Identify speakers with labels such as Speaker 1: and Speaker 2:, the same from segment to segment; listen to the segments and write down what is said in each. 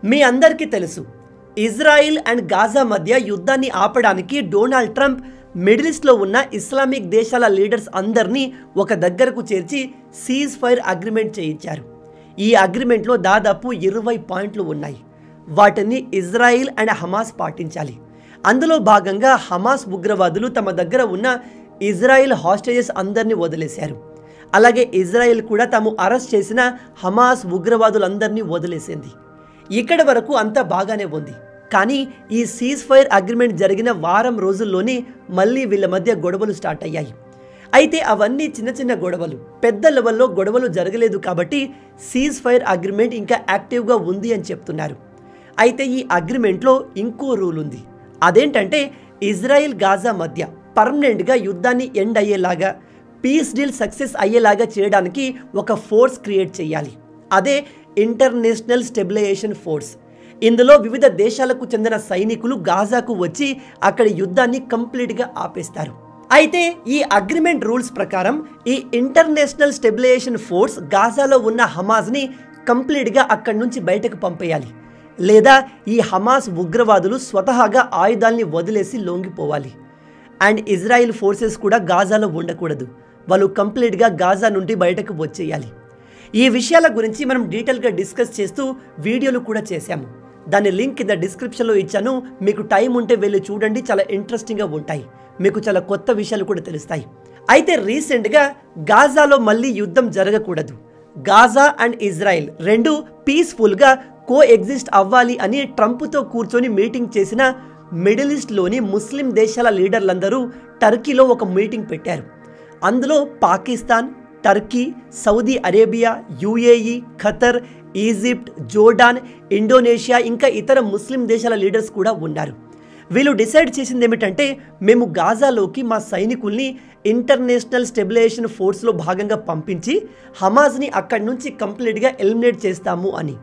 Speaker 1: మీ అందరికీ తెలుసు, Israel and Gaza మధ్య యుద్ధాన్ని ఆపడానికి డొనాల్డ్ ట్రంప్ మిడిల్ ఈస్ట్లో ఉన్న ఇస్లామిక్ దేశాల లీడర్స్ అందరినీ ఒక దగ్గరకు చేర్చి సీజ్ ఫైర్ అగ్రిమెంట్ చేయించారు. ఈ అగ్రిమెంట్లో దాదాపు 20 పాయింట్లు ఉన్నాయి. వాటిని ఇజ్రాయిల్ అండ్ హమాస్ పాటించాలి. అందులో భాగంగా హమాస్ ఉగ్రవాదులు తమ దగ్గర ఉన్న ఇజ్రాయిల్ హాస్టేజెస్ అందరినీ వదిలేశారు. అలాగే ఇజ్రాయిల్ కూడా తాము అరెస్ట్ చేసిన హమాస్ ఉగ్రవాదులందరినీ వదిలేసింది. ఇక్కడ వరకు అంతా బాగానే ఉంది. కానీ ఈ సీజ్ ఫైర్ అగ్రిమెంట్ జరిగిన వారం రోజుల్లోనే మళ్ళీ వీళ్ళ మధ్య గొడవలు స్టార్ట్ అయ్యాయి. అయితే అవన్నీ చిన్న చిన్న గొడవలు, పెద్ద లెవెల్లో గొడవలు జరగలేదు. కాబట్టి సీజ్ ఫైర్ అగ్రిమెంట్ ఇంకా యాక్టివ్గా ఉంది అని చెప్తున్నారు. అయితే ఈ అగ్రిమెంట్లో ఇంకో రూల్ ఉంది. అదేంటంటే ఇజ్రాయిల్ గాజా మధ్య పర్మనెంట్గా యుద్ధాన్ని ఎండ్ అయ్యేలాగా, పీస్ డీల్ సక్సెస్ అయ్యేలాగా చేయడానికి ఒక ఫోర్స్ క్రియేట్ చేయాలి. అదే ఇంటర్నేషనల్ స్టెబిలైజేషన్ ఫోర్స్. ఇందులో వివిధ దేశాలకు చెందిన సైనికులు గాజాకు వచ్చి అక్కడ యుద్ధాన్ని కంప్లీట్గా ఆపేస్తారు. అయితే ఈ అగ్రిమెంట్ రూల్స్ ప్రకారం ఈ ఇంటర్నేషనల్ స్టెబిలైజేషన్ ఫోర్స్ గాజాలో ఉన్న హమాస్ని కంప్లీట్గా అక్కడి నుంచి బయటకు పంపేయాలి. లేదా ఈ హమాస్ ఉగ్రవాదులు స్వతహాగా ఆయుధాల్ని వదిలేసి లొంగిపోవాలి. అండ్ ఇజ్రాయిల్ ఫోర్సెస్ కూడా గాజాలో ఉండకూడదు. వాళ్ళు కంప్లీట్గా గాజా నుండి బయటకు వచ్చేయాలి. ఈ విషయాల గురించి మనం డీటెయిల్గా డిస్కస్ చేస్తూ వీడియోలు కూడా చేశాము. దాని లింక్ కింద డిస్క్రిప్షన్లో ఇచ్చాను. మీకు టైం ఉంటే వెళ్ళి చూడండి, చాలా ఇంట్రెస్టింగ్గా ఉంటాయి. మీకు చాలా కొత్త విషయాలు కూడా తెలుస్తాయి. అయితే రీసెంట్గా గాజాలో మళ్ళీ యుద్ధం జరగకూడదు, గాజా అండ్ ఇజ్రాయిల్ రెండు పీస్ఫుల్గా కో ఎగ్జిస్ట్ అవ్వాలి అని ట్రంప్తో కూర్చొని మీటింగ్ చేసిన మిడిల్ ఈస్ట్లోని ముస్లిం దేశాల లీడర్లందరూ టర్కీలో ఒక మీటింగ్ పెట్టారు. అందులో Pakistan, Turkey, Saudi Arabia, UAE, Qatar, Egypt, Jordan, Indonesia ఇంకా ఇతర ముస్లిం దేశాల లీడర్స్ కూడా ఉన్నారు. వీళ్ళు డిసైడ్ చేసింది ఏమిటంటే, మేము గాజాలోకి మా సైనికుల్ని ఇంటర్నేషనల్ స్టెబిలైజేషన్ ఫోర్స్లో భాగంగా పంపించి హమాస్ని అక్కడి నుంచి కంప్లీట్గా ఎలిమినేట్ చేస్తాము అని.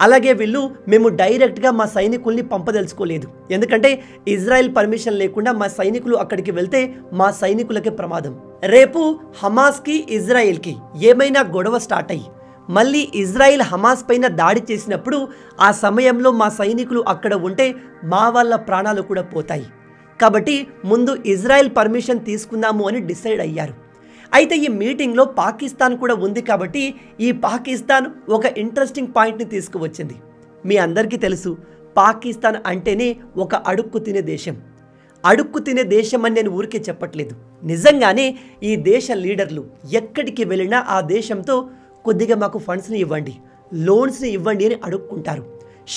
Speaker 1: అలాగే వీళ్ళు మేము డైరెక్ట్గా మా సైనికుల్ని పంపదలుచుకోలేదు. ఎందుకంటే ఇజ్రాయెల్ పర్మిషన్ లేకుండా మా సైనికులు అక్కడికి వెళ్తే మా సైనికులకే ప్రమాదం. రేపు హమాస్కి ఇజ్రాయెల్కి ఏమైనా గొడవ స్టార్ట్ అయ్యి మళ్ళీ ఇజ్రాయిల్ హమాస్ పైన దాడి చేసినప్పుడు ఆ సమయంలో మా సైనికులు అక్కడ ఉంటే మా వాళ్ళ ప్రాణాలు కూడా పోతాయి. కాబట్టి ముందు ఇజ్రాయెల్ పర్మిషన్ తీసుకుందాము అని డిసైడ్ అయ్యారు. అయితే ఈ మీటింగ్లో పాకిస్తాన్ కూడా ఉంది. కాబట్టి ఈ పాకిస్తాన్ ఒక ఇంట్రెస్టింగ్ పాయింట్ని తీసుకువచ్చింది. మీ అందరికీ తెలుసు, పాకిస్తాన్ అంటేనే ఒక అడుక్కు తినే దేశం. అడుక్కు తినే దేశం అని నేను ఊరికే చెప్పట్లేదు. నిజంగానే ఈ దేశ లీడర్లు ఎక్కడికి వెళ్ళినా ఆ దేశంతో కొద్దిగా మాకు ఫండ్స్ని ఇవ్వండి, లోన్స్ని ఇవ్వండి అని అడుక్కుంటారు.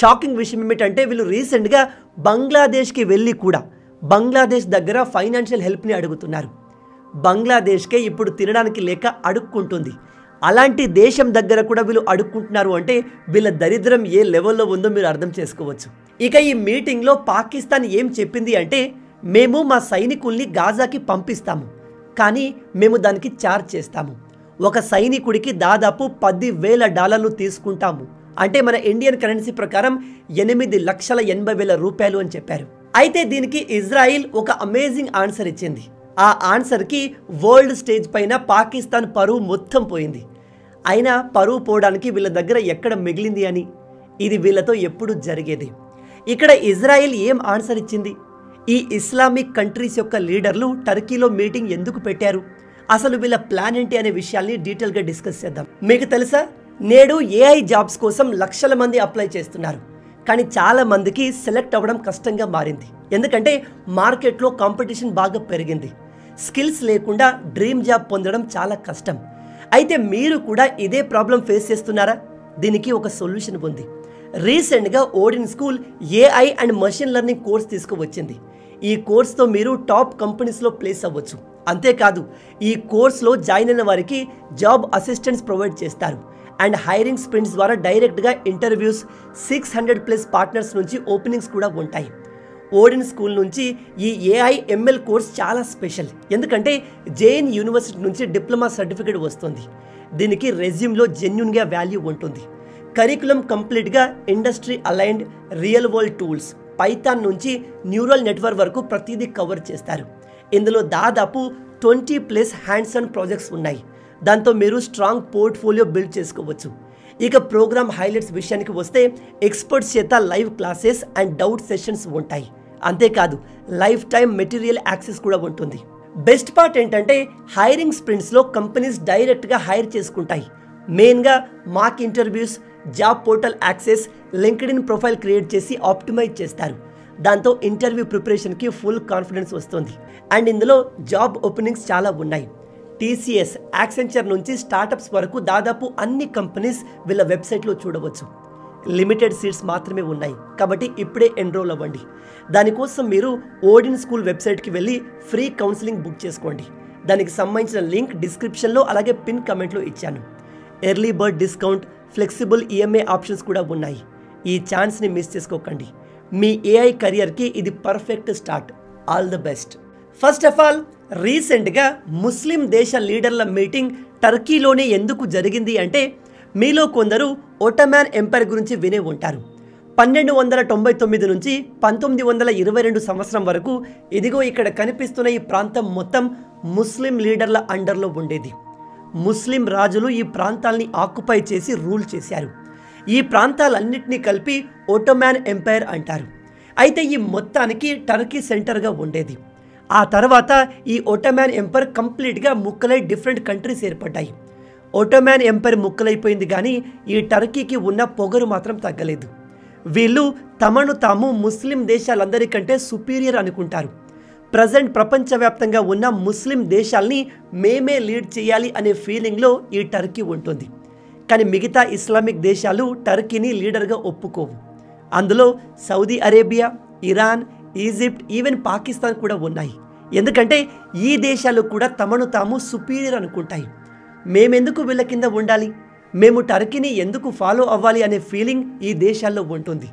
Speaker 1: షాకింగ్ విషయం ఏమిటంటే వీళ్ళు రీసెంట్గా బంగ్లాదేశ్కి వెళ్ళి కూడా బంగ్లాదేశ్ దగ్గర ఫైనాన్షియల్ హెల్ప్ని అడుగుతున్నారు. బంగ్లాదేశ్కే ఇప్పుడు తినడానికి లేక అడుక్కుంటుంది. అలాంటి దేశం దగ్గర కూడా వీళ్ళు అడుక్కుంటున్నారు అంటే వీళ్ళ దరిద్రం ఏ లెవెల్లో ఉందో మీరు అర్థం చేసుకోవచ్చు. ఇక ఈ మీటింగ్లో పాకిస్తాన్ ఏం చెప్పింది అంటే, మేము మా సైనికుల్ని గాజాకి పంపిస్తాము, కానీ మేము దానికి ఛార్జ్ చేస్తాము. ఒక సైనికుడికి దాదాపు $10,000 తీసుకుంటాము. అంటే మన ఇండియన్ కరెన్సీ ప్రకారం 8,80,000 రూపాయలు అని చెప్పారు. అయితే దీనికి ఇజ్రాయిల్ ఒక అమేజింగ్ ఆన్సర్ ఇచ్చింది. ఆ ఆన్సర్కి వరల్డ్ స్టేజ్ పైన పాకిస్తాన్ పరువు మొత్తం పోయింది. అయినా పరువు పోవడానికి వీళ్ళ దగ్గర ఎక్కడ మిగిలింది అని, ఇది వీళ్ళతో ఎప్పుడు జరిగేది. ఇక్కడ ఇజ్రాయిల్ ఏం ఆన్సర్ ఇచ్చింది? ఈ ఇస్లామిక్ కంట్రీస్ యొక్క లీడర్లు టర్కీలో మీటింగ్ ఎందుకు పెట్టారు, అసలు వీళ్ళ ప్లాన్ ఏంటి అనే విషయాల్ని డీటెయిల్గా డిస్కస్ చేద్దాం. మీకు తెలుసా, నేడు ఏఐ జాబ్స్ కోసం లక్షల మంది అప్లై చేస్తున్నారు. కానీ చాలా మందికి సెలెక్ట్ అవ్వడం కష్టంగా మారింది. ఎందుకంటే మార్కెట్లో కాంపిటీషన్ బాగా పెరిగింది. స్కిల్స్ లేకుండా డ్రీమ్ జాబ్ పొందడం చాలా కష్టం. అయితే మీరు కూడా ఇదే ప్రాబ్లం ఫేస్ చేస్తున్నారా? దీనికి ఒక సొల్యూషన్ ఉంది. రీసెంట్గా Odin school AI and machine learning course తీసుకువచ్చింది. ఈ కోర్స్తో మీరు టాప్ కంపెనీస్లో ప్లేస్ అవ్వచ్చు. అంతేకాదు ఈ కోర్స్లో జాయిన్ అయిన వారికి జాబ్ అసిస్టెంట్స్ ప్రొవైడ్ చేస్తారు. అండ్ హైరింగ్ స్ప్రింట్స్ ద్వారా డైరెక్ట్గా ఇంటర్వ్యూస్, 600+ పార్ట్నర్స్ నుంచి ఓపెనింగ్స్ కూడా ఉంటాయి. ఓడిన్ స్కూల్ నుంచి ఈ ఏఐ ఎంఎల్ కోర్స్ చాలా స్పెషల్. ఎందుకంటే జేఎన్ యూనివర్సిటీ నుంచి డిప్లొమా సర్టిఫికేట్ వస్తుంది. దీనికి రెజ్యూమ్లో జెన్యున్గా వాల్యూ ఉంటుంది. కరికులం కంప్లీట్గా industry aligned, real world tools, Python నుంచి న్యూరల్ నెట్వర్క్ వరకు ప్రతిదీ కవర్ చేస్తారు. ఇందులో దాదాపు 20+ హ్యాండ్స్ ఆన్ ప్రాజెక్ట్స్ ఉన్నాయి. దాంతో మీరు స్ట్రాంగ్ పోర్ట్ఫోలియో బిల్డ్ చేసుకోవచ్చు. ఇక ప్రోగ్రామ్ హైలైట్స్ విషయానికి వస్తే ఎక్స్పర్ట్స్ చేత live classes and doubt sessions ఉంటాయి. అంతేకాదు లైఫ్ టైం మెటీరియల్ యాక్సెస్ కూడా ఉంటుంది. బెస్ట్ పార్ట్ ఏంటంటే హైరింగ్ స్ప్రింట్స్లో కంపెనీస్ డైరెక్ట్గా హైర్ చేసుకుంటాయి. మెయిన్గా mock interviews, job portal access, LinkedIn profile create చేసి ఆప్టిమైజ్ చేస్తారు. దాంతో ఇంటర్వ్యూ ప్రిపరేషన్కి ఫుల్ కాన్ఫిడెన్స్ వస్తుంది. అండ్ ఇందులో జాబ్ ఓపెనింగ్స్ చాలా ఉన్నాయి. TCS, యాక్సెంచర్ నుంచి స్టార్టప్స్ వరకు దాదాపు అన్ని కంపెనీస్ వీళ్ళ వెబ్సైట్లో చూడవచ్చు. లిమిటెడ్ సీట్స్ మాత్రమే ఉన్నాయి కాబట్టి ఇప్పుడే ఎన్రోల్ అవ్వండి. దానికోసం మీరు ఓడిన్ స్కూల్ వెబ్సైట్కి వెళ్ళి ఫ్రీ కౌన్సిలింగ్ బుక్ చేసుకోండి. దానికి సంబంధించిన లింక్ డిస్క్రిప్షన్లో అలాగే పిన్ కమెంట్లో ఇచ్చాను. Early bird discount, flexible EMI options కూడా ఉన్నాయి. ఈ ఛాన్స్ని మిస్ చేసుకోకండి. మీ AI కెరియర్కి ఇది perfect start. All the best. First of all, రీసెంట్గా ముస్లిం దేశ లీడర్ల మీటింగ్ టర్కీలోనే ఎందుకు జరిగింది అంటే మీలో కొందరు ఒట్టమాన్ ఎంపైర్ గురించి వినే ఉంటారు. 1299 నుంచి 1922 సంవత్సరం వరకు ఇదిగో ఇక్కడ కనిపిస్తున్న ఈ ప్రాంతం మొత్తం ముస్లిం లీడర్ల అండర్లో ఉండేది. ముస్లిం రాజులు ఈ ప్రాంతాల్ని ఆక్యుపై చేసి రూల్ చేశారు. ఈ ప్రాంతాలన్నింటినీ కలిపి ఒట్టమాన్ ఎంపైర్ అంటారు. అయితే ఈ మొత్తానికి టర్కీ సెంటర్గా ఉండేది. ఆ తర్వాత ఈ ఒట్టమాన్ ఎంపైర్ కంప్లీట్గా ముక్కలై డిఫరెంట్ కంట్రీస్ ఏర్పడ్డాయి. ఒట్టమాన్ ఎంపైర్ ముక్కలైపోయింది కానీ ఈ టర్కీకి ఉన్న పొగరు మాత్రం తగ్గలేదు. వీళ్ళు తమను తాము ముస్లిం దేశాలందరికంటే సుపీరియర్ అనుకుంటారు. ప్రజెంట్ ప్రపంచవ్యాప్తంగా ఉన్న ముస్లిం దేశాల్ని మేమే లీడ్ చేయాలి అనే ఫీలింగ్లో ఈ టర్కీ ఉంటుంది. కానీ మిగతా ఇస్లామిక్ దేశాలు టర్కీని లీడర్గా ఒప్పుకోవు. అందులో Saudi Arabia, Iran, Egypt, even Pakistan కూడా ఉన్నాయి. ఎందుకంటే ఈ దేశాలు కూడా తమను తాము సుపీరియర్ అనుకుంటాయి. మేమెందుకు వీళ్ళ కింద ఉండాలి, మేము టర్కీని ఎందుకు ఫాలో అవ్వాలి అనే ఫీలింగ్ ఈ దేశాల్లో ఉంటుంది.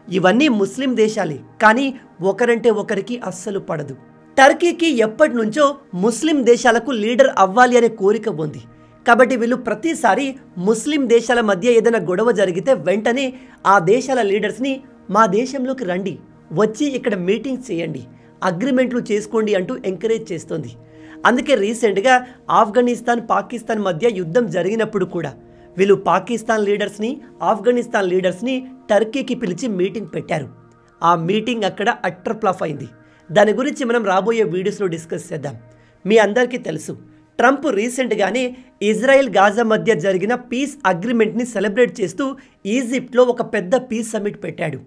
Speaker 1: ఇవన్నీ ముస్లిం దేశాలే, కానీ ఒకరంటే ఒకరికి అస్సలు పడదు. టర్కీకి ఎప్పటి నుంచో ముస్లిం దేశాలకు లీడర్ అవ్వాలి అనే కోరిక ఉంది. కాబట్టి వీళ్ళు ప్రతిసారి ముస్లిం దేశాల మధ్య ఏదైనా గొడవ జరిగితే వెంటనే ఆ దేశాల లీడర్స్ని మా దేశంలోకి రండి, వచ్చి ఇక్కడ మీటింగ్స్ చేయండి, అగ్రిమెంట్లు చేసుకోండి అంటూ ఎంకరేజ్ చేస్తుంది. అందుకే రీసెంట్గా ఆఫ్ఘనిస్తాన్, పాకిస్తాన్ మధ్య యుద్ధం జరిగినప్పుడు కూడా వీళ్ళు పాకిస్తాన్ లీడర్స్ని, ఆఫ్ఘనిస్తాన్ లీడర్స్ని టర్కీకి పిలిచి మీటింగ్ పెట్టారు. ఆ మీటింగ్ అక్కడ అట్టర్ ఫ్లాప్ అయింది. దాని గురించి మనం రాబోయే వీడియోస్లో డిస్కస్ చేద్దాం. మీ అందరికీ తెలుసు, ట్రంప్ రీసెంట్గానే ఇజ్రాయెల్ గాజా మధ్య జరిగిన పీస్ అగ్రిమెంట్ని సెలబ్రేట్ చేస్తూ ఈజిప్ట్లో ఒక పెద్ద పీస్ సమ్మిట్ పెట్టాడు.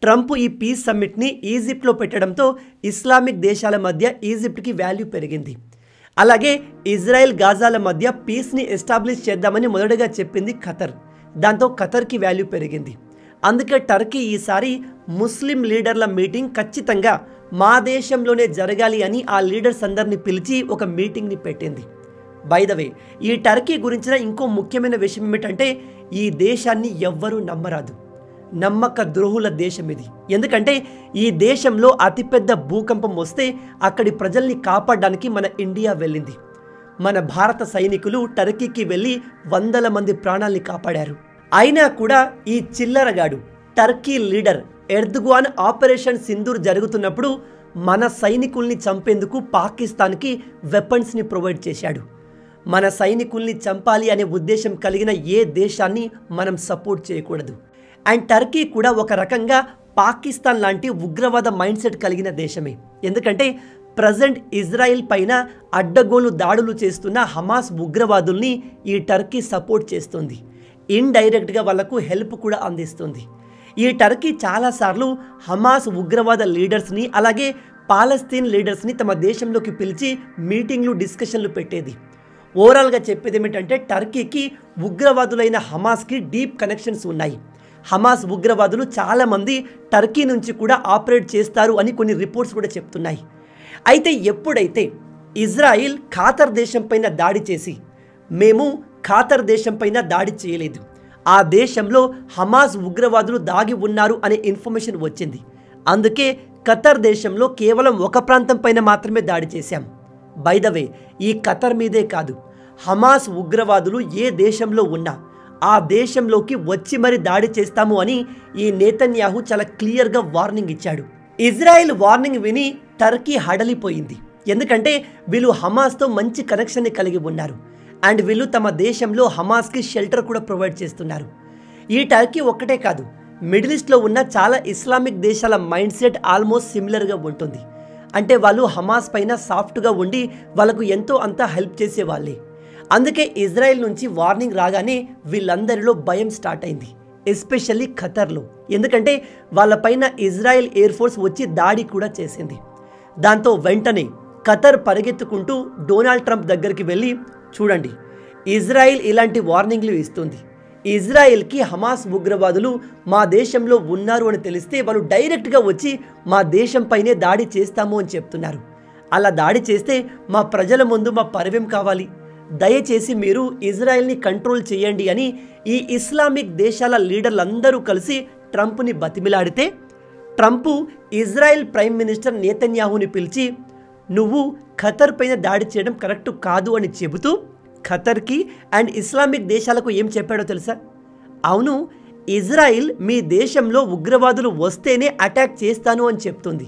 Speaker 1: ట్రంప్ ఈ పీస్ సమ్మిట్ని ఈజిప్ట్లో పెట్టడంతో ఇస్లామిక్ దేశాల మధ్య ఈజిప్ట్కి వాల్యూ పెరిగింది. అలాగే ఇజ్రాయెల్ గాజాల మధ్య పీస్ని ఎస్టాబ్లిష్ చేద్దామని మొదటగా చెప్పింది ఖతర్. దాంతో ఖతర్కి వాల్యూ పెరిగింది. అందుకే టర్కీ ఈసారి ముస్లిం లీడర్ల మీటింగ్ ఖచ్చితంగా మా దేశంలోనే జరగాలి అని ఆ లీడర్స్ అందరిని పిలిచి ఒక మీటింగ్ని పెట్టింది. బై ద వే, ఈ టర్కీ గురించిన ఇంకో ముఖ్యమైన విషయం ఏమిటంటే ఈ దేశాన్ని ఎవ్వరూ నమ్మరాదు. నమ్మక ద్రోహుల దేశం ఇది. ఎందుకంటే ఈ దేశంలో అతిపెద్ద భూకంపం వస్తే అక్కడి ప్రజల్ని కాపాడడానికి మన ఇండియా వెళ్ళింది. మన భారత సైనికులు టర్కీకి వెళ్ళి 100 మంది ప్రాణాల్ని కాపాడారు. అయినా కూడా ఈ చిల్లరగాడు Turkey leader Erdogan operation Sindoor జరుగుతున్నప్పుడు మన సైనికుల్ని చంపేందుకు పాకిస్తాన్కి వెపన్స్ని ప్రొవైడ్ చేశాడు. మన సైనికుల్ని చంపాలి అనే ఉద్దేశం కలిగిన ఏ దేశాన్ని మనం సపోర్ట్ చేయకూడదు. అండ్ టర్కీ కూడా ఒక రకంగా పాకిస్తాన్ లాంటి ఉగ్రవాద మైండ్ సెట్ కలిగిన దేశమే. ఎందుకంటే ప్రజెంట్ ఇజ్రాయెల్ పైన అడ్డగోలు దాడులు చేస్తున్న హమాస్ ఉగ్రవాదుల్ని ఈ టర్కీ సపోర్ట్ చేస్తుంది. ఇండైరెక్ట్గా వాళ్లకు హెల్ప్ కూడా అందిస్తుంది. ఈ టర్కీ చాలాసార్లు హమాస్ ఉగ్రవాద లీడర్స్ని అలాగే పాలస్తీన్ లీడర్స్ని తమ దేశంలోకి పిలిచి మీటింగ్లు, డిస్కషన్లు పెట్టేది. ఓవరాల్గా చెప్పేది ఏమిటంటే టర్కీకి ఉగ్రవాదులైన హమాస్కి డీప్ కనెక్షన్స్ ఉన్నాయి. హమాస్ ఉగ్రవాదులు చాలామంది టర్కీ నుంచి కూడా ఆపరేట్ చేస్తారు అని కొన్ని రిపోర్ట్స్ కూడా చెప్తున్నాయి. అయితే ఎప్పుడైతే ఇజ్రాయిల్ ఖాతర్ దేశం పైన దాడి చేసి మేము ఖాతర్ దేశం పైన దాడి చేయలేదు, ఆ దేశంలో హమాస్ ఉగ్రవాదులు దాగి ఉన్నారు అనే ఇన్ఫర్మేషన్ వచ్చింది. అందుకే ఖతర్ దేశంలో కేవలం ఒక ప్రాంతం పైన మాత్రమే దాడి చేశాం. బై ద వే, ఈ ఖతర్ మీదే కాదు, హమాస్ ఉగ్రవాదులు ఏ దేశంలో ఉన్నా ఆ దేశంలోకి వచ్చి మరి దాడి చేస్తాము అని ఈ నేతన్యాహు చాలా క్లియర్గా వార్నింగ్ ఇచ్చాడు. ఇజ్రాయెల్ వార్నింగ్ విని టర్కీ హడలిపోయింది. ఎందుకంటే వీళ్ళు హమాస్తో మంచి కనెక్షన్ని కలిగి ఉన్నారు. అండ్ వీళ్ళు తమ దేశంలో హమాస్కి షెల్టర్ కూడా ప్రొవైడ్ చేస్తున్నారు. ఈ టర్కీ ఒక్కటే కాదు, మిడిల్ ఈస్ట్లో ఉన్న చాలా ఇస్లామిక్ దేశాల మైండ్ సెట్ ఆల్మోస్ట్ సిమిలర్గా ఉంటుంది. అంటే వాళ్ళు హమాస్ పైన సాఫ్ట్గా ఉండి వాళ్ళకు ఎంతో అంతా హెల్ప్ చేసేవాళ్ళే. అందుకే ఇజ్రాయెల్ నుంచి వార్నింగ్ రాగానే వీళ్ళందరిలో భయం స్టార్ట్ అయింది, ఎస్పెషల్లీ ఖతర్లో. ఎందుకంటే వాళ్ళపైన ఇజ్రాయెల్ ఎయిర్ ఫోర్స్ వచ్చి దాడి కూడా చేసింది. దాంతో వెంటనే ఖతర్ పరిగెత్తుకుంటూ డొనాల్డ్ ట్రంప్ దగ్గరికి వెళ్ళి, చూడండి ఇజ్రాయెల్ ఇలాంటి వార్నింగ్లు ఇస్తుంది, ఇజ్రాయెల్కి హమాస్ ఉగ్రవాదులు మా దేశంలో ఉన్నారు అని తెలిస్తే వాళ్ళు డైరెక్ట్గా వచ్చి మా దేశంపైనే దాడి చేస్తాము అని చెప్తున్నారు. అలా దాడి చేస్తే మా ప్రజల ముందు మా పరువేం కావాలి, దయచేసి మీరు ఇజ్రాయెల్ని కంట్రోల్ చేయండి అని ఈ ఇస్లామిక్ దేశాల లీడర్లందరూ కలిసి ట్రంప్ని బతిమిలాడితే, ట్రంప్ ఇజ్రాయెల్ ప్రైమ్ మినిస్టర్ నేతన్యాహుని పిలిచి నువ్వు ఖతర్ పైన దాడి చేయడం కరెక్ట్ కాదు అని చెబుతూ ఖతర్కి అండ్ ఇస్లామిక్ దేశాలకు ఏం చెప్పాడో తెలుసా? అవును, ఇజ్రాయిల్ మీ దేశంలో ఉగ్రవాదులు వస్తేనే అటాక్ చేస్తాను అని చెప్తుంది.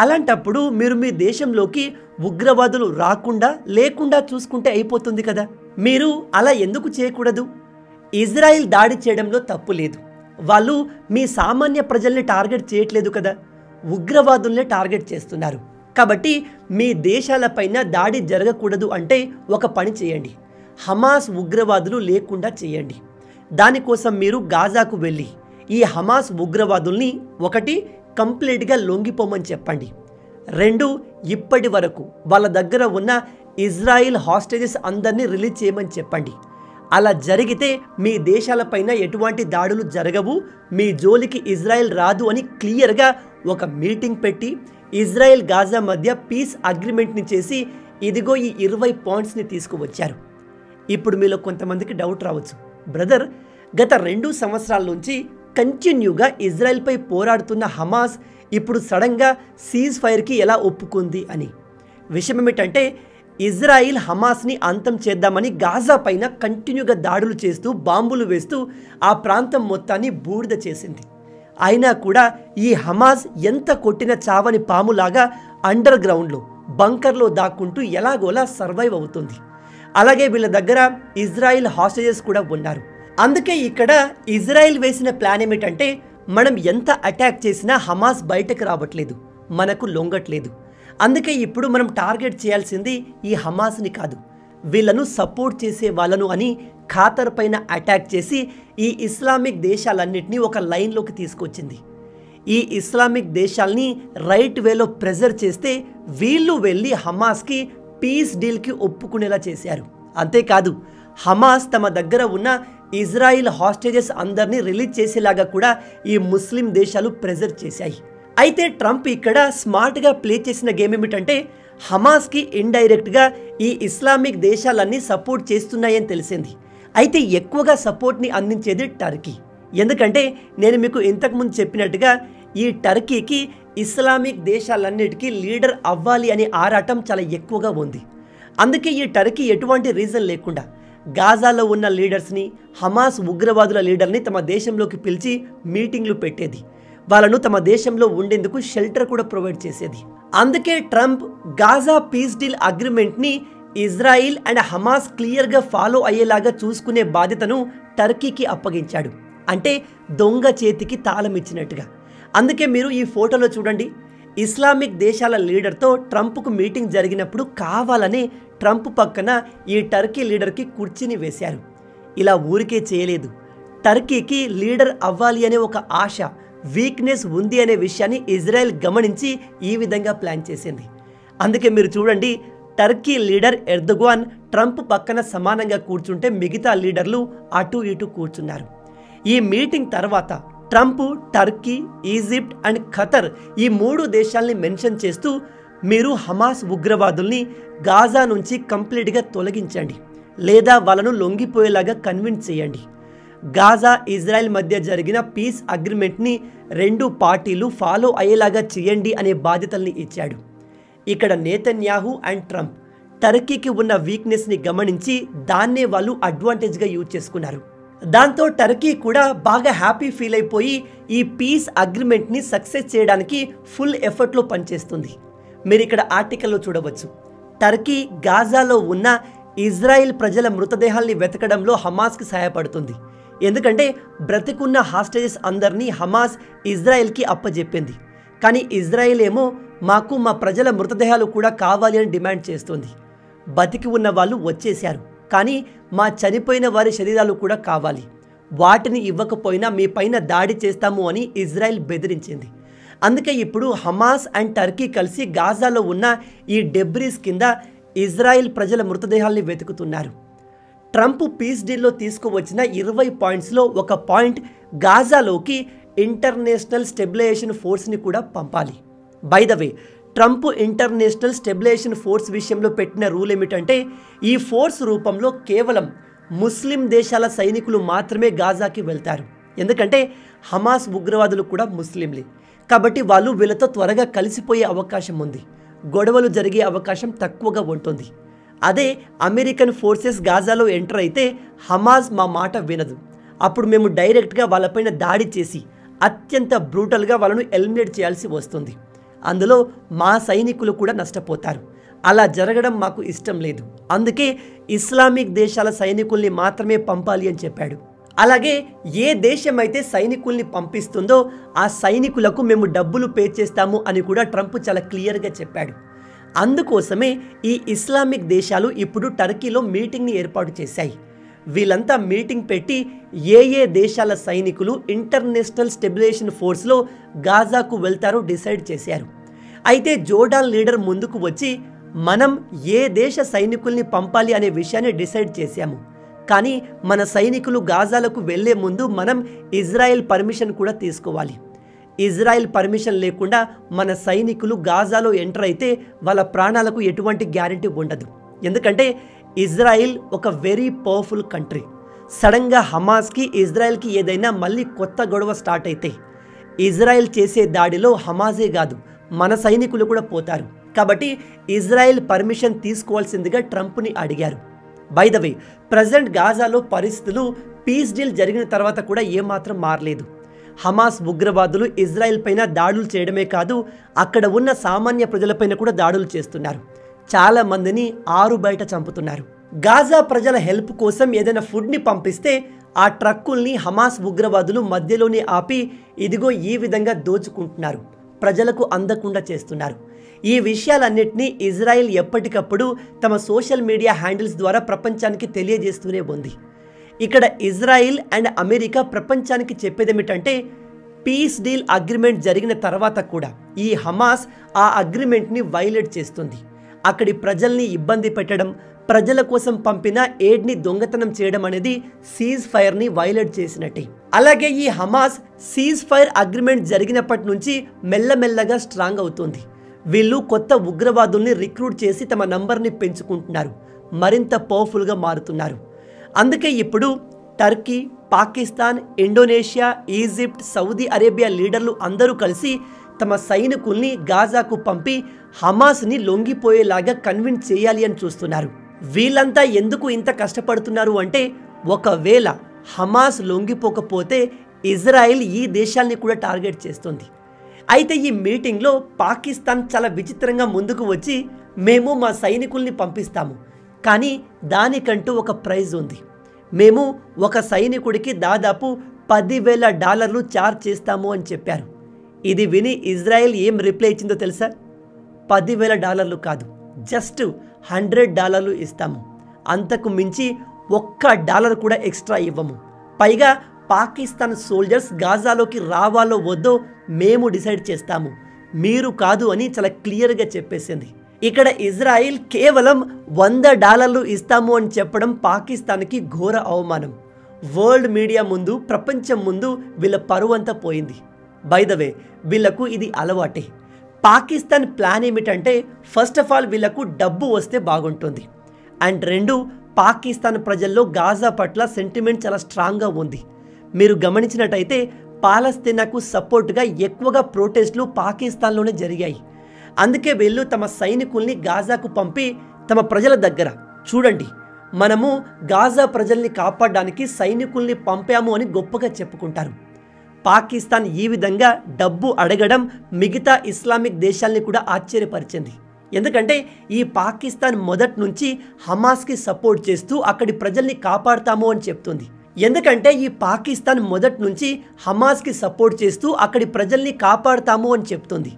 Speaker 1: అలాంటప్పుడు మీరు మీ దేశంలోకి ఉగ్రవాదులు రాకుండా లేకుండా చూసుకుంటే అయిపోతుంది కదా. మీరు అలా ఎందుకు చేయకూడదు? ఇజ్రాయిల్ దాడి చేయడంలో తప్పు లేదు, వాళ్ళు మీ సామాన్య ప్రజల్ని టార్గెట్ చేయట్లేదు కదా, ఉగ్రవాదుల్ని టార్గెట్ చేస్తున్నారు. కాబట్టి మీ దేశాలపైన దాడి జరగకూడదు అంటే ఒక పని చేయండి, హమాస్ ఉగ్రవాదులు లేకుండా చేయండి. దానికోసం మీరు గాజాకు వెళ్ళి ఈ హమాస్ ఉగ్రవాదుల్ని ఒకటి కంప్లీట్గా లొంగిపోమని చెప్పండి, రెండు ఇప్పటి వరకు వాళ్ళ దగ్గర ఉన్న ఇజ్రాయిల్ హాస్టేజెస్ అందరినీ రిలీజ్ చేయమని చెప్పండి. అలా జరిగితే మీ దేశాలపైన ఎటువంటి దాడులు జరగవు, మీ జోలికి ఇజ్రాయెల్ రాదు అని క్లియర్గా ఒక మీటింగ్ పెట్టి ఇజ్రాయెల్ గాజా మధ్య పీస్ అగ్రిమెంట్ని చేసి ఇదిగో ఈ 20 పాయింట్స్ని తీసుకువచ్చారు. ఇప్పుడు మీలో కొంతమందికి డౌట్ రావచ్చు, బ్రదర్ గత 2 సంవత్సరాల నుంచి కంటిన్యూగా ఇజ్రాయెల్పై పోరాడుతున్న హమాస్ ఇప్పుడు సడన్గా సీజ్ ఫైర్కి ఎలా ఒప్పుకుంది అని. విషయం ఏమిటంటే ఇజ్రాయిల్ హమాస్ని అంతం చేద్దామని గాజా పైన కంటిన్యూగా దాడులు చేస్తూ బాంబులు వేస్తూ ఆ ప్రాంతం మొత్తాన్ని బూడిద చేసింది. అయినా కూడా ఈ హమాస్ ఎంత కొట్టిన చావని పాములాగా అండర్ గ్రౌండ్లో బంకర్లో దాక్కుంటూ ఎలాగోలా సర్వైవ్ అవుతుంది. అలాగే వీళ్ళ దగ్గర ఇజ్రాయిల్ హాస్టేజెస్ కూడా ఉన్నారు. అందుకే ఇక్కడ ఇజ్రాయిల్ వేసిన ప్లాన్ ఏమిటంటే మనం ఎంత అటాక్ చేసినా హమాస్ బయటకు రావట్లేదు, మనకు లొంగట్లేదు. అందుకే ఇప్పుడు మనం టార్గెట్ చేయాల్సింది ఈ హమాస్ని కాదు, వీళ్ళను సపోర్ట్ చేసే వాళ్ళను అని ఖాతర్ పైన అటాక్ చేసి ఈ ఇస్లామిక్ దేశాలన్నింటినీ ఒక లైన్లోకి తీసుకొచ్చింది. ఈ ఇస్లామిక్ దేశాల్ని రైట్ వేలో ప్రెజర్ చేస్తే వీళ్ళు వెళ్ళి హమాస్కి పీస్ డీల్కి ఒప్పుకునేలా చేశారు. అంతేకాదు హమాస్ తమ దగ్గర ఉన్న ఇజ్రాయిల్ హాస్టేజెస్ అందరినీ రిలీజ్ చేసేలాగా కూడా ఈ ముస్లిం దేశాలు ప్రెజర్ చేశాయి. అయితే ట్రంప్ ఇక్కడ స్మార్ట్గా ప్లే చేసిన గేమ్ ఏమిటంటే హమాస్కి ఇండైరెక్ట్గా ఈ ఇస్లామిక్ దేశాలన్నీ సపోర్ట్ చేస్తున్నాయని తెలిసింది. అయితే ఎక్కువగా సపోర్ట్ని అందించేది టర్కీ. ఎందుకంటే నేను మీకు ఇంతకుముందు చెప్పినట్టుగా ఈ టర్కీకి ఇస్లామిక్ దేశాలన్నిటికీ లీడర్ అవ్వాలి అనే ఆరాటం చాలా ఎక్కువగా ఉంది. అందుకే ఈ టర్కీ ఎటువంటి రీజన్ లేకుండా గాజాలో ఉన్న లీడర్స్ని, హమాస్ ఉగ్రవాదుల లీడర్ని తమ దేశంలోకి పిలిచి మీటింగ్లు పెట్టేది, వాళ్ళను తమ దేశంలో ఉండేందుకు షెల్టర్ కూడా ప్రొవైడ్ చేసేది. అందుకే ట్రంప్ గాజా పీస్ డీల్ అగ్రిమెంట్ని ఇజ్రాయిల్ అండ్ హమాస్ క్లియర్గా ఫాలో అయ్యేలాగా చూసుకునే బాధ్యతను టర్కీకి అప్పగించాడు. అంటే దొంగ చేతికి తాళం ఇచ్చినట్టుగా. అందుకే మీరు ఈ ఫోటోలో చూడండి, ఇస్లామిక్ దేశాల లీడర్తో ట్రంప్కు మీటింగ్ జరిగినప్పుడు కావాలనే ట్రంప్ పక్కన ఈ టర్కీ లీడర్కి కుర్చీని వేశారు. ఇలా ఊరికే చేయలేదు, టర్కీకి లీడర్ అవ్వాలి అనే ఒక ఆశ, వీక్నెస్ ఉంది అనే విషయాన్ని ఇజ్రాయెల్ గమనించి ఈ విధంగా ప్లాన్ చేసింది. అందుకే మీరు చూడండి, టర్కీ లీడర్ ఎర్దోగాన్ ట్రంప్ పక్కన సమానంగా కూర్చుంటే మిగతా లీడర్లు అటు ఇటు కూర్చున్నారు. ఈ మీటింగ్ తర్వాత Trump Turkey, Egypt and Qatar ఈ 3 దేశాల్ని మెన్షన్ చేస్తూ మీరు హమాస్ ఉగ్రవాదుల్ని గాజా నుంచి కంప్లీట్గా తొలగించండి, లేదా వాళ్ళను లొంగిపోయేలాగా కన్విన్స్ చేయండి. గాజా ఇజ్రాయెల్ మధ్య జరిగిన పీస్ అగ్రిమెంట్ని 2 పార్టీలు ఫాలో అయ్యేలాగా చేయండి అనే బాధ్యతల్ని ఇచ్చాడు. ఇక్కడ నేతన్యాహు అండ్ ట్రంప్ టర్కీకి ఉన్న వీక్నెస్ని గమనించి దాన్నే వాళ్ళు అడ్వాంటేజ్గా యూజ్ చేసుకున్నారు. దాంతో టర్కీ కూడా బాగా హ్యాపీ ఫీల్ అయిపోయి ఈ పీస్ అగ్రిమెంట్ని సక్సెస్ చేయడానికి ఫుల్ ఎఫర్ట్లో పనిచేస్తుంది. మీరు ఇక్కడ ఆర్టికల్లో చూడవచ్చు, టర్కీ గాజాలో ఉన్న ఇజ్రాయిల్ ప్రజల మృతదేహాల్ని వెతకడంలో హమాస్కి సహాయపడుతుంది. ఎందుకంటే బ్రతికున్న హాస్టేజెస్ అందరినీ హమాస్ ఇజ్రాయెల్కి అప్పజెప్పింది. కానీ ఇజ్రాయెల్ ఏమో మాకు మా ప్రజల మృతదేహాలు కూడా కావాలి అని డిమాండ్ చేస్తుంది. బతికి ఉన్న వాళ్ళు వచ్చేశారు, కానీ మా చనిపోయిన వారి శరీరాలు కూడా కావాలి, వాటిని ఇవ్వకపోయినా మీ పైన దాడి చేస్తాము అని ఇజ్రాయెల్ బెదిరించింది. అందుకే ఇప్పుడు హమాస్ అండ్ టర్కీ కలిసి గాజాలో ఉన్న ఈ డెబ్రీస్ కింద ఇజ్రాయెల్ ప్రజల మృతదేహాల్ని వెతుకుతున్నారు. ట్రంప్ పీస్ డీల్లో తీసుకువచ్చిన 20 పాయింట్స్లో ఒక పాయింట్ గాజాలోకి ఇంటర్నేషనల్ స్టెబిలైజేషన్ ఫోర్స్ని కూడా పంపాలి. By the way, Trump international stabilization force విషయంలో పెట్టిన రూల్ ఏమిటంటే ఈ ఫోర్స్ రూపంలో కేవలం ముస్లిం దేశాల సైనికులు మాత్రమే గాజాకి వెళ్తారు. ఎందుకంటే హమాస్ ఉగ్రవాదులు కూడా ముస్లింలే, కాబట్టి వాళ్ళు వీళ్ళతో త్వరగా కలిసిపోయే అవకాశం ఉంది, గొడవలు జరిగే అవకాశం తక్కువగా ఉంటుంది. అదే అమెరికన్ ఫోర్సెస్ గాజాలో ఎంటర్ అయితే హమాస్ మా మాట వినదు. అప్పుడు మేము డైరెక్ట్గా వాళ్ళపైన దాడి చేసి అత్యంత బ్రూటల్గా వాళ్ళను ఎలిమినేట్ చేయాల్సి వస్తుంది. అందులో మా సైనికులు కూడా నష్టపోతారు. అలా జరగడం మాకు ఇష్టం లేదు. అందుకే ఇస్లామిక్ దేశాల సైనికుల్ని మాత్రమే పంపాలి అని చెప్పాడు. అలాగే ఏ దేశం అయితే సైనికుల్ని పంపిస్తుందో ఆ సైనికులకు మేము డబ్బులు పే చేస్తాము అని కూడా ట్రంప్ చాలా క్లియర్గా చెప్పాడు. అందుకోసమే ఈ ఇస్లామిక్ దేశాలు ఇప్పుడు టర్కీలో మీటింగ్ని ఏర్పాటు చేశాయి. వీళ్ళంతా మీటింగ్ పెట్టి ఏ దేశాల సైనికులు ఇంటర్నేషనల్ స్టెబిలైజేషన్ ఫోర్స్లో గాజాకు వెళ్తారో డిసైడ్ చేశారు. అయితే జోర్డాన్ లీడర్ ముందుకు వచ్చి మనం ఏ దేశ సైనికుల్ని పంపాలి అనే విషయాన్ని డిసైడ్ చేశాము, కానీ మన సైనికులు గాజాలకు వెళ్లే ముందు మనం ఇజ్రాయెల్ పర్మిషన్ కూడా తీసుకోవాలి. ఇజ్రాయెల్ పర్మిషన్ లేకుండా మన సైనికులు గాజాలో ఎంటర్ అయితే వాళ్ళ ప్రాణాలకు ఎటువంటి గ్యారంటీ ఉండదు. ఎందుకంటే ఇజ్రాయెల్ ఒక వెరీ పవర్ఫుల్ కంట్రీ. సడన్గా హమాస్కి ఇజ్రాయెల్కి ఏదైనా మళ్ళీ కొత్త గొడవ స్టార్ట్ అయితే ఇజ్రాయెల్ చేసే దాడిలో హమాజే కాదు మన సైనికులు కూడా పోతారు. కాబట్టి ఇజ్రాయెల్ పర్మిషన్ తీసుకోవాల్సిందిగా ట్రంప్ని అడిగారు. బై ద వే, ప్రజెంట్ గాజాలో పరిస్థితులు పీస్ డీల్ జరిగిన తర్వాత కూడా ఏమాత్రం మారలేదు. హమాస్ ఉగ్రవాదులు ఇజ్రాయెల్ పైన దాడులు చేయడమే కాదు, అక్కడ ఉన్న సామాన్య ప్రజలపైన కూడా దాడులు చేస్తున్నారు. చాలా మందిని ఆరు బయట చంపుతున్నారు. గాజా ప్రజల హెల్ప్ కోసం ఏదైనా ఫుడ్ని పంపిస్తే ఆ ట్రక్కుల్ని హమాస్ ఉగ్రవాదులు మధ్యలోనే ఆపి ఇదిగో ఈ విధంగా దోచుకుంటున్నారు, ప్రజలకు అందకుండా చేస్తున్నారు. ఈ విషయాలన్నింటినీ ఇజ్రాయెల్ ఎప్పటికప్పుడు తమ సోషల్ మీడియా హ్యాండిల్స్ ద్వారా ప్రపంచానికి తెలియజేస్తూనే ఉంది. ఇక్కడ ఇజ్రాయిల్ అండ్ అమెరికా ప్రపంచానికి చెప్పేదేమిటంటే పీస్ డీల్ అగ్రిమెంట్ జరిగిన తర్వాత కూడా ఈ హమాస్ ఆ అగ్రిమెంట్ని వైలేట్ చేస్తుంది. అక్కడి ప్రజల్ని ఇబ్బంది పెట్టడం, ప్రజల కోసం పంపిన ఎయిడ్ని దొంగతనం చేయడం అనేది సీజ్ ఫైర్ని వైలేట్ చేసినట్టే. అలాగే ఈ హమాస్ సీజ్ ఫైర్ అగ్రిమెంట్ జరిగినప్పటి నుంచి మెల్లమెల్లగా స్ట్రాంగ్ అవుతుంది. వీళ్ళు కొత్త ఉగ్రవాదుల్ని రిక్రూట్ చేసి తమ నంబర్ని పెంచుకుంటున్నారు, మరింత పవర్ఫుల్గా మారుతున్నారు. అందుకే ఇప్పుడు Turkey, Pakistan, Indonesia, Egypt, Saudi Arabia లీడర్లు అందరూ కలిసి తమ సైనికుల్ని గాజాకు పంపి హమాస్ని లొంగిపోయేలాగా కన్విన్స్ చేయాలి అని చూస్తున్నారు. వీళ్ళంతా ఎందుకు ఇంత కష్టపడుతున్నారు అంటే ఒకవేళ హమాస్ లొంగిపోకపోతే ఇజ్రాయెల్ ఈ దేశాల్ని కూడా టార్గెట్ చేస్తుంది. అయితే ఈ మీటింగ్లో పాకిస్తాన్ చాలా విచిత్రంగా ముందుకు వచ్చి మేము మా సైనికుల్ని పంపిస్తాము, కానీ దానికంటూ ఒక ప్రైజ్ ఉంది, మేము ఒక సైనికుడికి దాదాపు $10,000 చార్జ్ చేస్తాము అని చెప్పారు. ఇది విని ఇజ్రాయెల్ ఏం రిప్లై ఇచ్చిందో తెలుసా? $10,000 కాదు, జస్ట్ $100 ఇస్తాము, అంతకు మించి $1 కూడా ఎక్స్ట్రా ఇవ్వము. పైగా పాకిస్తాన్ సోల్జర్స్ గాజాలోకి రావాలో వద్దో మేము డిసైడ్ చేస్తాము, మీరు కాదు అని చాలా క్లియర్గా చెప్పేసింది. ఇక్కడ ఇజ్రాయిల్ కేవలం $100 ఇస్తాము అని చెప్పడం పాకిస్తాన్కి ఘోర అవమానం. వరల్డ్ మీడియా ముందు, ప్రపంచం ముందు వీళ్ళ పరువంతా పోయింది. బై ద వే, వీళ్లకు ఇది అలవాటే. పాకిస్తాన్ ప్లాన్ ఏమిటంటే ఫస్ట్ ఆఫ్ ఆల్ వీళ్లకు డబ్బు వస్తే బాగుంటుంది, అండ్ 2 పాకిస్తాన్ ప్రజల్లో గాజా పట్ల సెంటిమెంట్ చాలా స్ట్రాంగ్గా ఉంది. మీరు గమనించినట్టయితే పాలస్తీనాకు సపోర్ట్గా ఎక్కువగా ప్రొటెస్ట్లు పాకిస్తాన్లోనే జరిగాయి. అందుకే వీళ్ళు తమ సైనికుల్ని గాజాకు పంపి తమ ప్రజల దగ్గర చూడండి మనము గాజా ప్రజల్ని కాపాడడానికి సైనికుల్ని పంపాము అని గొప్పగా చెప్పుకుంటారు. పాకిస్తాన్ ఈ విధంగా డబ్బు అడగడం మిగతా ఇస్లామిక్ దేశాల్ని కూడా ఆశ్చర్యపరిచింది. ఎందుకంటే ఈ పాకిస్తాన్ మొదటి నుంచి హమాస్కి సపోర్ట్ చేస్తూ అక్కడి ప్రజల్ని కాపాడుతాము అని చెప్తుంది. ఎందుకంటే ఈ పాకిస్తాన్ మొదటి నుంచి హమాస్కి సపోర్ట్ చేస్తూ అక్కడి ప్రజల్ని కాపాడుతాము అని చెప్తుంది.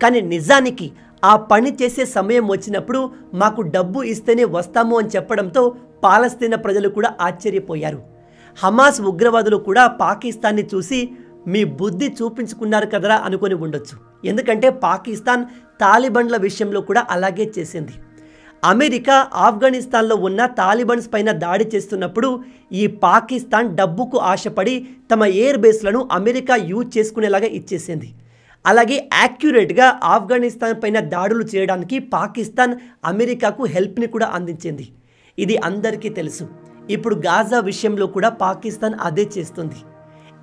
Speaker 1: కానీ నిజానికి ఆ పని చేసే సమయం వచ్చినప్పుడు మాకు డబ్బు ఇస్తేనే వస్తాము అని చెప్పడంతో పాలస్తీనా ప్రజలు కూడా ఆశ్చర్యపోయారు. హమాస్ ఉగ్రవాదులు కూడా పాకిస్తాన్ని చూసి మీ బుద్ధి చూపించుకున్నారు కదరా అనుకొని ఉండొచ్చు. ఎందుకంటే పాకిస్తాన్ తాలిబన్ల విషయంలో కూడా అలాగే చేసింది. అమెరికా ఆఫ్ఘనిస్తాన్లో ఉన్న తాలిబన్స్ పైన దాడి చేస్తున్నప్పుడు ఈ పాకిస్తాన్ డబ్బుకు ఆశపడి తమ ఎయిర్ బేస్లను అమెరికా యూజ్ చేసుకునేలాగా ఇచ్చేసింది. అలాగే యాక్యురేట్గా ఆఫ్ఘనిస్తాన్ పైన దాడులు చేయడానికి పాకిస్తాన్ అమెరికాకు హెల్ప్ని కూడా అందించింది. ఇది అందరికీ తెలుసు. ఇప్పుడు గాజా విషయంలో కూడా పాకిస్తాన్ అదే చేస్తుంది.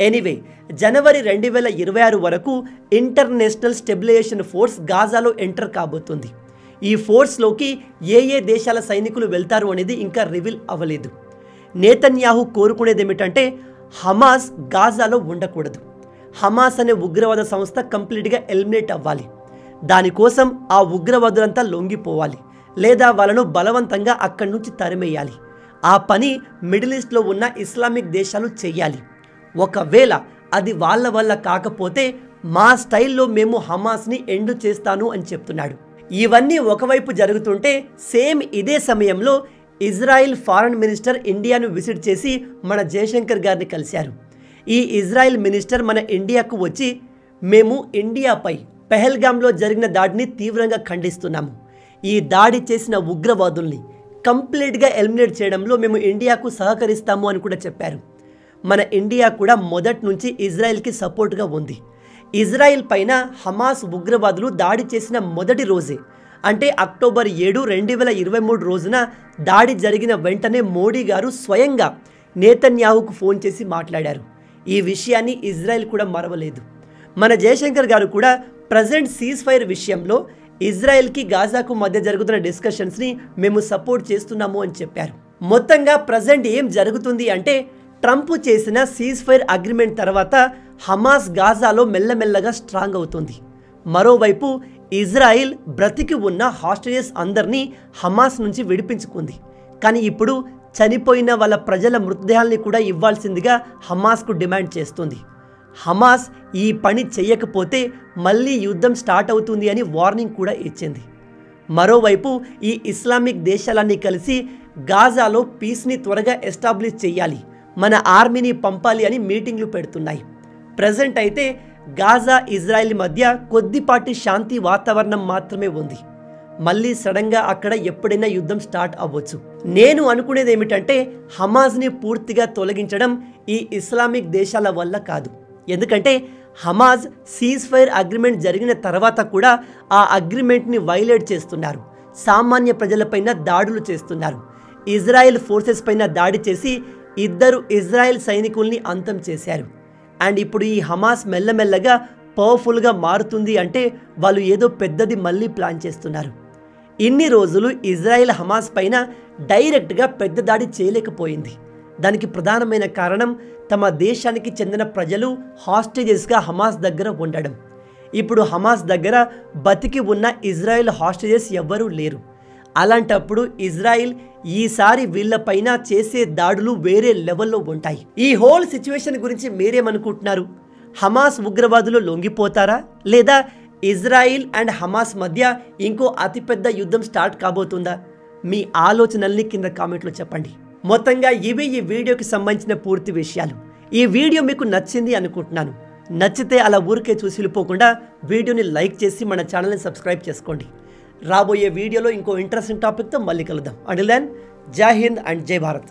Speaker 1: ఎనీవే, జనవరి 2026 వరకు ఇంటర్నేషనల్ స్టెబిలైజేషన్ ఫోర్స్ గాజాలో ఎంటర్ కాబోతుంది. ఈ ఫోర్స్లోకి ఏ దేశాల సైనికులు వెళ్తారు అనేది ఇంకా రివీల్ అవ్వలేదు. నేతన్యాహు కోరుకునేది ఏమిటంటే హమాస్ గాజాలో ఉండకూడదు. హమాస్ అనే ఉగ్రవాద సంస్థ కంప్లీట్గా ఎలిమినేట్ అవ్వాలి. దానికోసం ఆ ఉగ్రవాదులంతా లొంగిపోవాలి, లేదా వాళ్ళను బలవంతంగా అక్కడి నుంచి తరిమేయాలి. ఆ పని మిడిల్ ఈస్ట్లో ఉన్న ఇస్లామిక్ దేశాలు చెయ్యాలి. ఒకవేళ అది వాళ్ళ వల్ల కాకపోతే మా స్టైల్లో మేము హమాస్ని ఎండు చేస్తాను అని చెప్తున్నాడు. ఇవన్నీ ఒకవైపు జరుగుతుంటే సేమ్ ఇదే సమయంలో ఇజ్రాయిల్ ఫారెన్ మినిస్టర్ ఇండియాను విజిట్ చేసి మన జయశంకర్ గారిని కలిశారు. ఈ ఇజ్రాయిల్ మినిస్టర్ మన ఇండియాకు వచ్చి మేము ఇండియాపై పెహల్గామ్లో జరిగిన దాడిని తీవ్రంగా ఖండిస్తున్నాము. ఈ దాడి చేసిన ఉగ్రవాదుల్ని కంప్లీట్గా ఎలిమినేట్ చేయడంలో మేము ఇండియాకు సహకరిస్తాము అని కూడా చెప్పారు. మన ఇండియా కూడా మొదటి నుంచి ఇజ్రాయెల్కి సపోర్ట్గా ఉంది. ఇజ్రాయెల్ పైన హమాస్ ఉగ్రవాదులు దాడి చేసిన మొదటి రోజే, అంటే అక్టోబర్ 7, 2023 రోజున దాడి జరిగిన వెంటనే మోడీ గారు స్వయంగా నేతన్యాహుకు ఫోన్ చేసి మాట్లాడారు. ఈ విషయాన్ని ఇజ్రాయెల్ కూడా మరవలేదు. మన జయశంకర్ గారు కూడా ప్రజెంట్ సీజ్ ఫైర్ విషయంలో ఇజ్రాయెల్కి గాజాకు మధ్య జరుగుతున్న డిస్కషన్స్ని మేము సపోర్ట్ చేస్తున్నాము అని చెప్పారు. మొత్తంగా ప్రజెంట్ ఏం జరుగుతుంది అంటే ట్రంప్ చేసిన సీజ్ ఫైర్ అగ్రిమెంట్ తర్వాత హమాస్ గాజాలో మెల్లమెల్లగా స్ట్రాంగ్ అవుతుంది. మరోవైపు ఇజ్రాయిల్ బ్రతికి ఉన్న హాస్టేజెస్ అందరినీ హమాస్ నుంచి విడిపించుకుంది. కానీ ఇప్పుడు చనిపోయిన వాళ్ళ ప్రజల మృతదేహాల్ని కూడా ఇవ్వాల్సిందిగా హమాస్కు డిమాండ్ చేస్తుంది. హమాస్ ఈ పని చేయకపోతే మళ్ళీ యుద్ధం స్టార్ట్ అవుతుంది అని వార్నింగ్ కూడా ఇచ్చింది. మరోవైపు ఈ ఇస్లామిక్ దేశాలన్నీ కలిసి గాజాలో పీస్ని త్వరగా ఎస్టాబ్లిష్ చేయాలి, మన ఆర్మీని పంపాలి అని మీటింగ్లు పెడుతున్నాయి. ప్రజెంట్ అయితే గాజా ఇజ్రాయెల్ మధ్య కొద్దిపాటి శాంతి వాతావరణం మాత్రమే ఉంది. మళ్ళీ సడన్గా అక్కడ ఎప్పుడైనా యుద్ధం స్టార్ట్ అవ్వచ్చు. నేను అనుకునేది ఏమిటంటే హమాస్ని పూర్తిగా తొలగించడం ఈ ఇస్లామిక్ దేశాల వల్ల కాదు. ఎందుకంటే హమాస్ సీజ్ ఫైర్ అగ్రిమెంట్ జరిగిన తర్వాత కూడా ఆ అగ్రిమెంట్ని వైలేట్ చేస్తున్నారు. సామాన్య ప్రజలపైన దాడులు చేస్తున్నారు. ఇజ్రాయెల్ ఫోర్సెస్ పైన దాడి చేసి 2 ఇజ్రాయెల్ సైనికుల్ని అంతం చేశారు. అండ్ ఇప్పుడు ఈ హమాస్ మెల్లమెల్లగా పవర్ఫుల్గా మారుతుంది అంటే వాళ్ళు ఏదో పెద్దది మళ్ళీ ప్లాన్ చేస్తున్నారు. ఇన్ని రోజులు ఇజ్రాయెల్ హమాస్ పైన డైరెక్ట్గా పెద్ద దాడి చేయలేకపోయింది. దానికి ప్రధానమైన కారణం తమ దేశానికి చెందిన ప్రజలు హాస్టేజెస్గా హమాస్ దగ్గర ఉండడం. ఇప్పుడు హమాస్ దగ్గర బతికి ఉన్న ఇజ్రాయెల్ హాస్టేజెస్ ఎవ్వరూ లేరు. అలాంటప్పుడు ఇజ్రాయిల్ ఈసారి వీళ్ళపైన చేసే దాడులు వేరే లెవెల్లో ఉంటాయి. ఈ హోల్ సిచ్యువేషన్ గురించి మీరేమనుకుంటున్నారు? హమాస్ ఉగ్రవాదులు లొంగిపోతారా, లేదా ఇజ్రాయిల్ అండ్ హమాస్ మధ్య ఇంకో అతిపెద్ద యుద్ధం స్టార్ట్ కాబోతుందా? మీ ఆలోచనల్ని కింద కామెంట్లో చెప్పండి. మొత్తంగా ఇవి ఈ వీడియోకి సంబంధించిన పూర్తి విషయాలు. ఈ వీడియో మీకు నచ్చింది అనుకుంటున్నాను. నచ్చితే అలా ఊరికే చూసి వెళ్ళిపోకుండా వీడియోని లైక్ చేసి మన ఛానల్ని సబ్స్క్రైబ్ చేసుకోండి. రాబోయే వీడియోలో ఇంకో ఇంట్రెస్టింగ్ టాపిక్తో మళ్ళీ కలుద్దాం. అంటిల్ దెన్, జై హింద్ అండ్ జై భారత్.